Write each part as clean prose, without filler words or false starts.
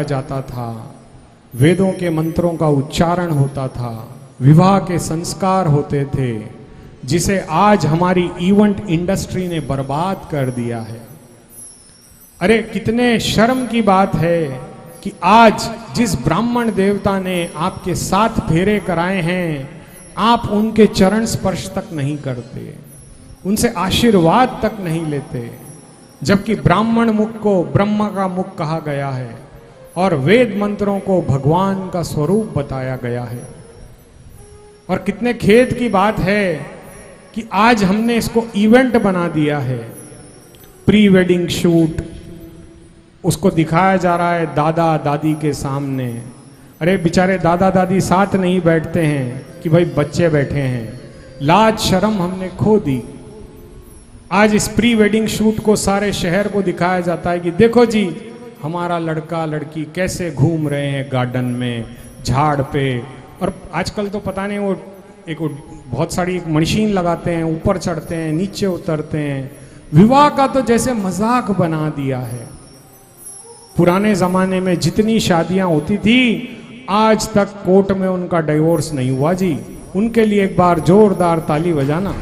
जाता था, वेदों के मंत्रों का उच्चारण होता था, विवाह के संस्कार होते थे, जिसे आज हमारी इवेंट इंडस्ट्री ने बर्बाद कर दिया है। अरे कितने शर्म की बात है कि आज जिस ब्राह्मण देवता ने आपके 7 फेरे कराए हैं, आप उनके चरण स्पर्श तक नहीं करते, उनसे आशीर्वाद तक नहीं लेते, जबकि ब्राह्मण मुख को ब्रह्मा का मुख कहा गया है और वेद मंत्रों को भगवान का स्वरूप बताया गया है। और कितने खेद की बात है कि आज हमने इसको इवेंट बना दिया है। प्री वेडिंग शूट उसको दिखाया जा रहा है दादा दादी के सामने। अरे बेचारे दादा दादी साथ नहीं बैठते हैं कि भाई बच्चे बैठे हैं। लाज शर्म हमने खो दी। आज इस प्री वेडिंग शूट को सारे शहर को दिखाया जाता है कि देखो जी हमारा लड़का लड़की कैसे घूम रहे हैं गार्डन में, झाड़ पे। और आजकल तो पता नहीं वो बहुत सारी एक मशीन लगाते हैं, ऊपर चढ़ते हैं, नीचे उतरते हैं। विवाह का तो जैसे मजाक बना दिया है। पुराने जमाने में जितनी शादियां होती थी, आज तक कोर्ट में उनका डिवोर्स नहीं हुआ जी। उनके लिए एक बार जोरदार ताली बजाना।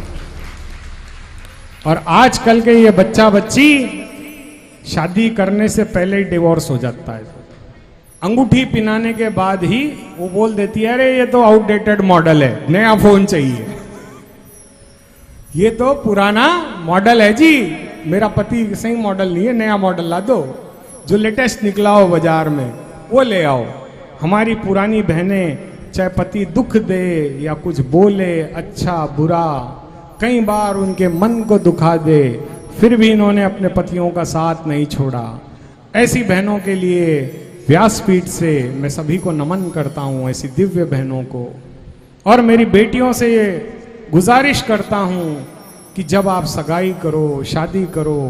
और आजकल के ये बच्चा बच्ची शादी करने से पहले ही डिवोर्स हो जाता है। अंगूठी पिनाने के बाद ही वो बोल देती है अरे ये तो आउटडेटेड मॉडल है, नया फोन चाहिए। ये तो पुराना मॉडल है जी, मेरा पति सही मॉडल नहीं है, नया मॉडल ला दो, जो लेटेस्ट निकला हो बाजार में वो ले आओ। हमारी पुरानी बहनें चाहे पति दुख दे या कुछ बोले, अच्छा बुरा, कई बार उनके मन को दुखा दे, फिर भी इन्होंने अपने पतियों का साथ नहीं छोड़ा। ऐसी बहनों के लिए व्यासपीठ से मैं सभी को नमन करता हूं, ऐसी दिव्य बहनों को। और मेरी बेटियों से ये गुजारिश करता हूं कि जब आप सगाई करो, शादी करो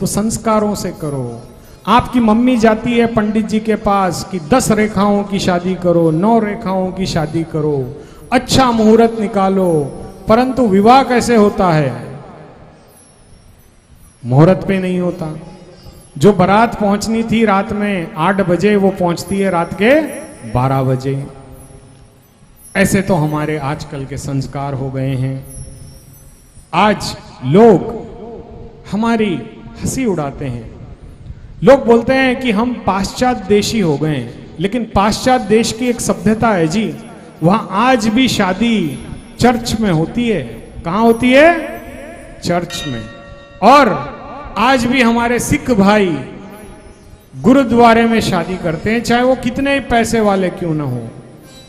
तो संस्कारों से करो। आपकी मम्मी जाती है पंडित जी के पास कि 10 रेखाओं की शादी करो, 9 रेखाओं की शादी करो, अच्छा मुहूर्त निकालो, परंतु विवाह कैसे होता है? मुहूर्त पे नहीं होता। जो बारात पहुंचनी थी रात में 8 बजे, वो पहुंचती है रात के 12 बजे। ऐसे तो हमारे आजकल के संस्कार हो गए हैं। आज लोग हमारी हंसी उड़ाते हैं। लोग बोलते हैं कि हम पाश्चात्य देशी हो गए हैं, लेकिन पाश्चात्य देश की एक सभ्यता है जी। वहां आज भी शादी चर्च में होती है। कहां होती है? चर्च में। और आज भी हमारे सिख भाई गुरुद्वारे में शादी करते हैं, चाहे वो कितने ही पैसे वाले क्यों ना हो।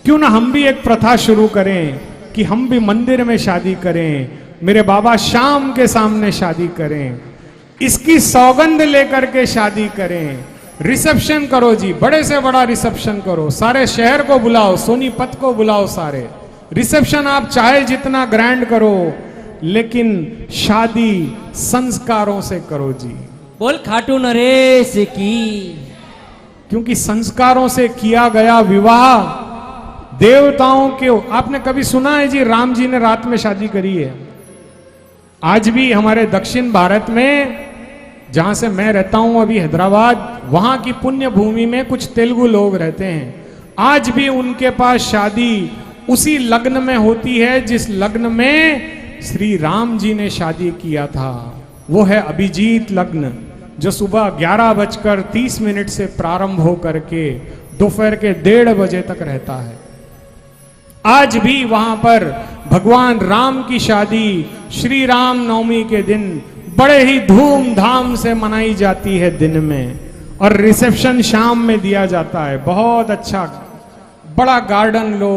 क्यों ना हम भी एक प्रथा शुरू करें कि हम भी मंदिर में शादी करें, मेरे बाबा श्याम के सामने शादी करें, इसकी सौगंध लेकर के शादी करें। रिसेप्शन करो जी, बड़े से बड़ा रिसेप्शन करो, सारे शहर को बुलाओ, सोनीपत को बुलाओ, सारे रिसेप्शन आप चाहे जितना ग्रैंड करो, लेकिन शादी संस्कारों से करो जी। बोल खाटू नरेश की। क्योंकि संस्कारों से किया गया विवाह देवताओं के। आपने कभी सुना है जी राम जी ने रात में शादी करी है? आज भी हमारे दक्षिण भारत में, जहां से मैं रहता हूं अभी हैदराबाद, वहां की पुण्य भूमि में कुछ तेलुगु लोग रहते हैं। आज भी उनके पास शादी उसी लग्न में होती है जिस लग्न में श्री राम जी ने शादी किया था। वो है अभिजीत लग्न, जो सुबह 11:30 से प्रारंभ हो करके दोपहर के 1:30 बजे तक रहता है। आज भी वहां पर भगवान राम की शादी श्री राम नवमी के दिन बड़े ही धूमधाम से मनाई जाती है दिन में, और रिसेप्शन शाम में दिया जाता है। बहुत अच्छा बड़ा गार्डन लो,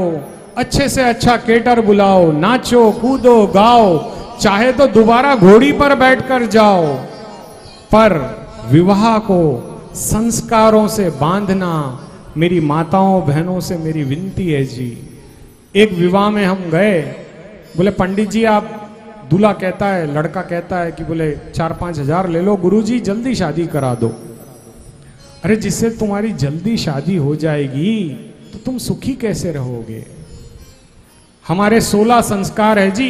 अच्छे से अच्छा केटर बुलाओ, नाचो कूदो गाओ, चाहे तो दोबारा घोड़ी पर बैठकर जाओ, पर विवाह को संस्कारों से बांधना मेरी माताओं बहनों से मेरी विनती है जी। एक विवाह में हम गए, बोले पंडित जी आप, दूल्हा कहता है, लड़का कहता है कि बोले 4-5 हजार ले लो गुरुजी, जल्दी शादी करा दो। अरे जिससे तुम्हारी जल्दी शादी हो जाएगी तो तुम सुखी कैसे रहोगे? हमारे 16 संस्कार है जी।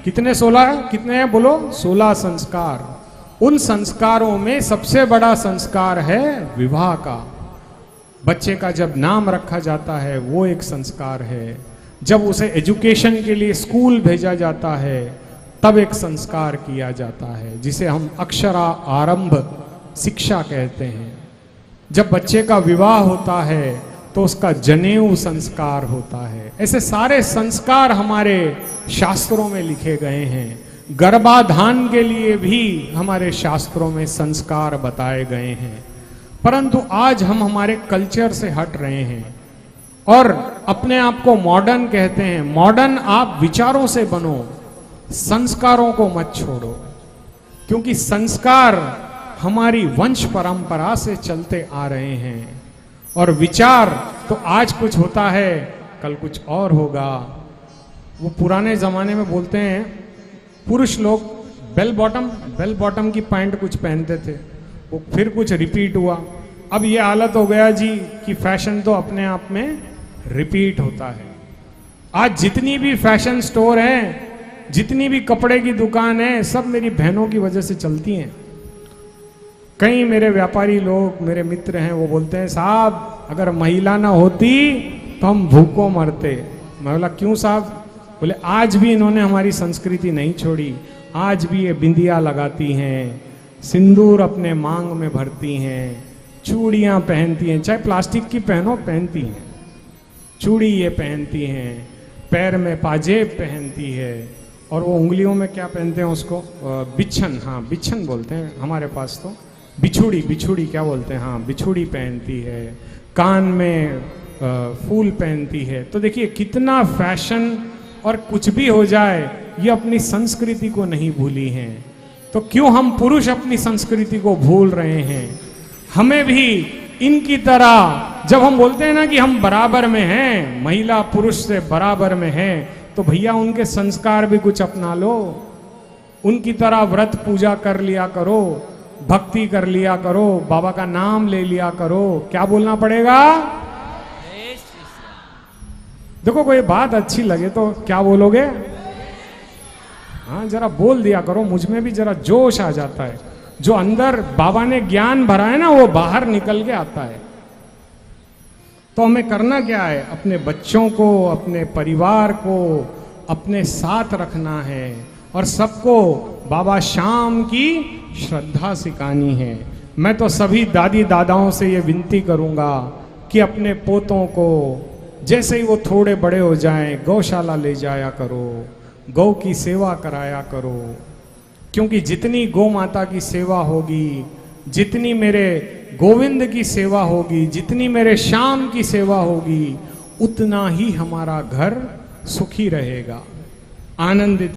कितने 16? कितने हैं बोलो? 16 संस्कार। उन संस्कारों में सबसे बड़ा संस्कार है विवाह का। बच्चे का जब नाम रखा जाता है वो एक संस्कार है, जब उसे एजुकेशन के लिए स्कूल भेजा जाता है तब एक संस्कार किया जाता है, जिसे हम अक्षरा आरंभ शिक्षा कहते हैं। जब बच्चे का विवाह होता है तो उसका जनेऊ संस्कार होता है। ऐसे सारे संस्कार हमारे शास्त्रों में लिखे गए हैं। गर्भाधान के लिए भी हमारे शास्त्रों में संस्कार बताए गए हैं। परंतु आज हम हमारे कल्चर से हट रहे हैं और अपने आप को मॉडर्न कहते हैं। मॉडर्न आप विचारों से बनो, संस्कारों को मत छोड़ो, क्योंकि संस्कार हमारी वंश परंपरा से चलते आ रहे हैं और विचार तो आज कुछ होता है कल कुछ और होगा। वो पुराने जमाने में बोलते हैं पुरुष लोग बेल बॉटम की पैंट कुछ पहनते थे, वो फिर कुछ रिपीट हुआ। अब ये हालत हो गया जी कि फैशन तो अपने आप में रिपीट होता है। आज जितनी भी फैशन स्टोर है, जितनी भी कपड़े की दुकान है, सब मेरी बहनों की वजह से चलती हैं। कई मेरे व्यापारी लोग, मेरे मित्र हैं, वो बोलते हैं साहब अगर महिला ना होती तो हम भूखों मरते। मैं बोला क्यों साहब? बोले आज भी इन्होंने हमारी संस्कृति नहीं छोड़ी, आज भी ये बिंदिया लगाती हैं, सिंदूर अपने मांग में भरती हैं, चूड़ियां पहनती हैं, चाहे प्लास्टिक की पहनो पहनती हैं, चूड़ी ये पहनती हैं, पैर में पाजेब पहनती है, और वो उंगलियों में क्या पहनते हैं उसको बिच्छन, हाँ बिच्छन बोलते हैं हमारे पास तो, बिछुड़ी क्या बोलते हैं, हाँ बिछुड़ी पहनती है, कान में फूल पहनती है। तो देखिए कितना फैशन, और कुछ भी हो जाए ये अपनी संस्कृति को नहीं भूली हैं। तो क्यों हम पुरुष अपनी संस्कृति को भूल रहे हैं? हमें भी इनकी तरह, जब हम बोलते हैं ना कि हम बराबर में हैं, महिला पुरुष से बराबर में हैं, तो भैया उनके संस्कार भी कुछ अपना लो। उनकी तरह व्रत पूजा कर लिया करो, भक्ति कर लिया करो, बाबा का नाम ले लिया करो। क्या बोलना पड़ेगा? देखो कोई बात अच्छी लगे तो क्या बोलोगे? हाँ जरा बोल दिया करो, मुझ में भी जरा जोश आ जाता है। जो अंदर बाबा ने ज्ञान भरा है ना, वो बाहर निकल के आता है। तो हमें करना क्या है? अपने बच्चों को, अपने परिवार को अपने साथ रखना है और सबको बाबा श्याम की श्रद्धा सिखानी है। मैं तो सभी दादी दादाओं से ये विनती करूंगा कि अपने पोतों को जैसे ही वो थोड़े बड़े हो जाएं, गौशाला ले जाया करो, गौ की सेवा कराया करो, क्योंकि जितनी गौ माता की सेवा होगी, जितनी मेरे गोविंद की सेवा होगी, जितनी मेरे श्याम की सेवा होगी, उतना ही हमारा घर सुखी रहेगा, आनंदित